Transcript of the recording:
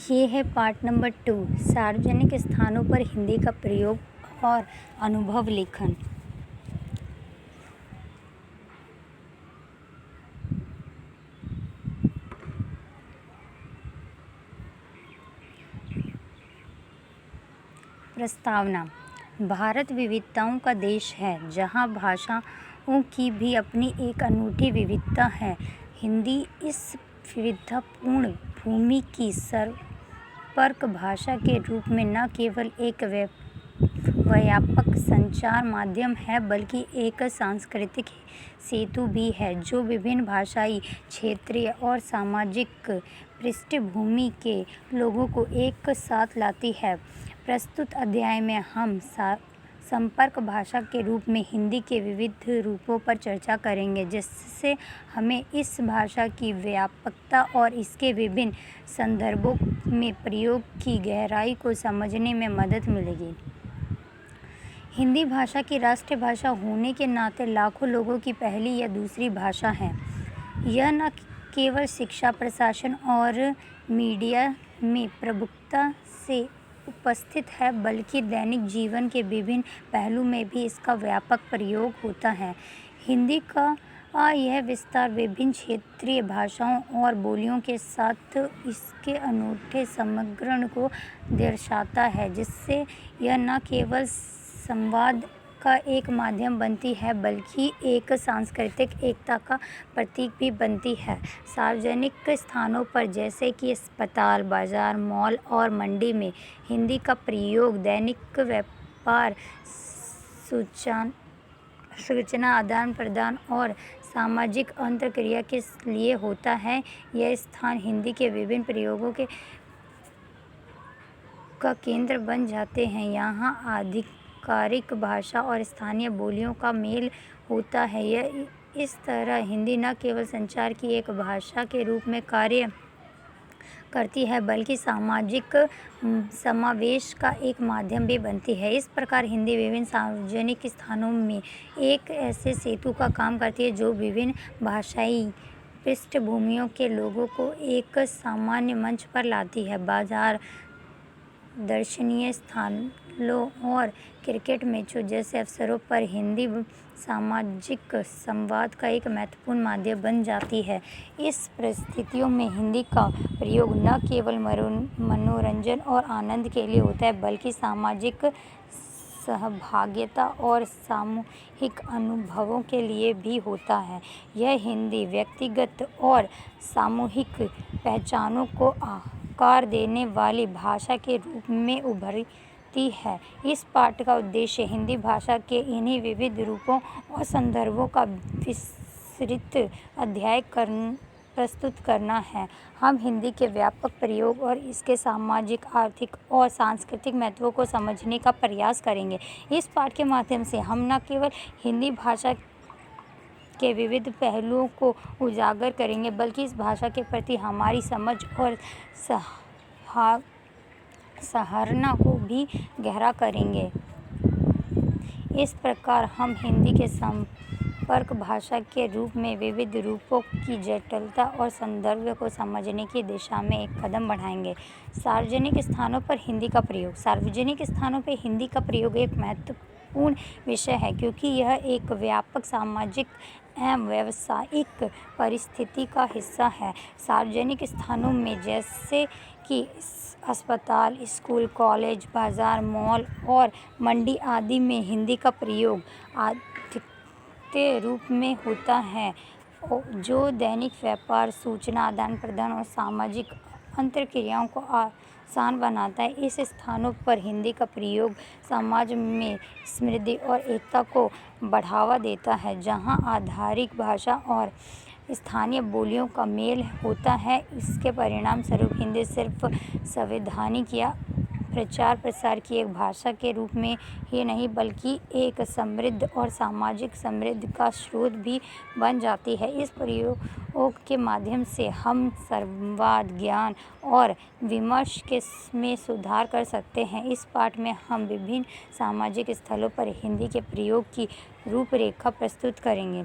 ये है part number 2, सार्वजनिक स्थानों पर हिंदी का प्रयोग और अनुभव लेखन। प्रस्तावना। भारत विविधताओं का देश है, जहाँ भाषाओं की भी अपनी एक अनूठी विविधता है। हिंदी इस विविधतापूर्ण भूमि की संपर्क भाषा के रूप में न केवल एक व्यापक संचार माध्यम है, बल्कि एक सांस्कृतिक सेतु भी है, जो विभिन्न भाषाई, क्षेत्रीय और सामाजिक पृष्ठभूमि के लोगों को एक साथ लाती है। प्रस्तुत अध्याय में हम संपर्क भाषा के रूप में हिंदी के विविध रूपों पर चर्चा करेंगे, जिससे हमें इस भाषा की व्यापकता और इसके विभिन्न संदर्भों में प्रयोग की गहराई को समझने में मदद मिलेगी। हिंदी भाषा की राष्ट्रीय भाषा होने के नाते लाखों लोगों की पहली या दूसरी भाषा है। यह न केवल शिक्षा, प्रशासन और मीडिया में प्रमुखता से उपस्थित है, बल्कि दैनिक जीवन के विभिन्न पहलू में भी इसका व्यापक प्रयोग होता है। हिंदी का यह विस्तार विभिन्न क्षेत्रीय भाषाओं और बोलियों के साथ इसके अनूठे सम्मिश्रण को दर्शाता है, जिससे यह न केवल संवाद का एक माध्यम बनती है, बल्कि एक सांस्कृतिक एकता का प्रतीक भी बनती है। सार्वजनिक स्थानों पर, जैसे कि अस्पताल, बाजार, मॉल और मंडी में हिंदी का प्रयोग दैनिक व्यापार, सूचना आदान प्रदान और सामाजिक अंतर्क्रिया के लिए होता है। यह स्थान हिंदी के विभिन्न प्रयोगों का केंद्र बन जाते हैं। यहाँ आधिकारिक भाषा और स्थानीय बोलियों का मेल होता है। यह इस तरह हिंदी न केवल संचार की एक भाषा के रूप में कार्य करती है, बल्कि सामाजिक समावेश का एक माध्यम भी बनती है। इस प्रकार हिंदी विभिन्न सार्वजनिक स्थानों में एक ऐसे सेतु का काम करती है, जो विभिन्न भाषाई पृष्ठभूमियों के लोगों को एक सामान्य मंच पर लाती है। बाजार, दर्शनीय स्थलों और क्रिकेट मैचों जैसे अवसरों पर हिंदी सामाजिक संवाद का एक महत्वपूर्ण माध्यम बन जाती है। इस परिस्थितियों में हिंदी का प्रयोग न केवल मनोरंजन और आनंद के लिए होता है, बल्कि सामाजिक सहभागिता और सामूहिक अनुभवों के लिए भी होता है। यह हिंदी व्यक्तिगत और सामूहिक पहचानों को आकार देने वाली भाषा के रूप में उभरती है। इस पाठ का उद्देश्य हिंदी भाषा के इन्हीं विविध रूपों और संदर्भों का विस्तृत अध्ययन प्रस्तुत करना है। हम हिंदी के व्यापक प्रयोग और इसके सामाजिक, आर्थिक और सांस्कृतिक महत्व को समझने का प्रयास करेंगे। इस पाठ के माध्यम से हम न केवल हिंदी भाषा के विविध पहलुओं को उजागर करेंगे, बल्कि इस भाषा के प्रति हमारी समझ और सराहना को भी गहरा करेंगे। इस प्रकार हम हिंदी के संपर्क भाषा के रूप में विविध रूपों की जटिलता और संदर्भ को समझने की दिशा में एक कदम बढ़ाएंगे। सार्वजनिक स्थानों पर हिंदी का प्रयोग। सार्वजनिक स्थानों पर हिंदी का प्रयोग एक महत्वपूर्ण विषय है, क्योंकि यह एक व्यापक सामाजिक एवं व्यावसायिक परिस्थिति का हिस्सा है। सार्वजनिक स्थानों में, जैसे कि अस्पताल, स्कूल, कॉलेज, बाजार, मॉल और मंडी आदि में हिंदी का प्रयोग अधिकतर रूप में होता है, जो दैनिक व्यापार, सूचना आदान प्रदान और सामाजिक अंतर्क्रियाओं को आसान बनाता है। इस स्थानों पर हिंदी का प्रयोग समाज में समृद्धि और एकता को बढ़ावा देता है। जहाँ आधारिक भाषा और स्थानीय बोलियों का मेल होता है, इसके परिणाम स्वरूप हिंदी सिर्फ संवैधानिक या प्रचार प्रसार की एक भाषा के रूप में ही नहीं, बल्कि एक समृद्ध और सामाजिक समृद्धि का स्रोत भी बन जाती है। इस प्रयोग के माध्यम से हम संवाद, ज्ञान और विमर्श में सुधार कर सकते हैं। इस पाठ में हम विभिन्न सामाजिक स्थलों पर हिंदी के प्रयोग की रूपरेखा प्रस्तुत करेंगे।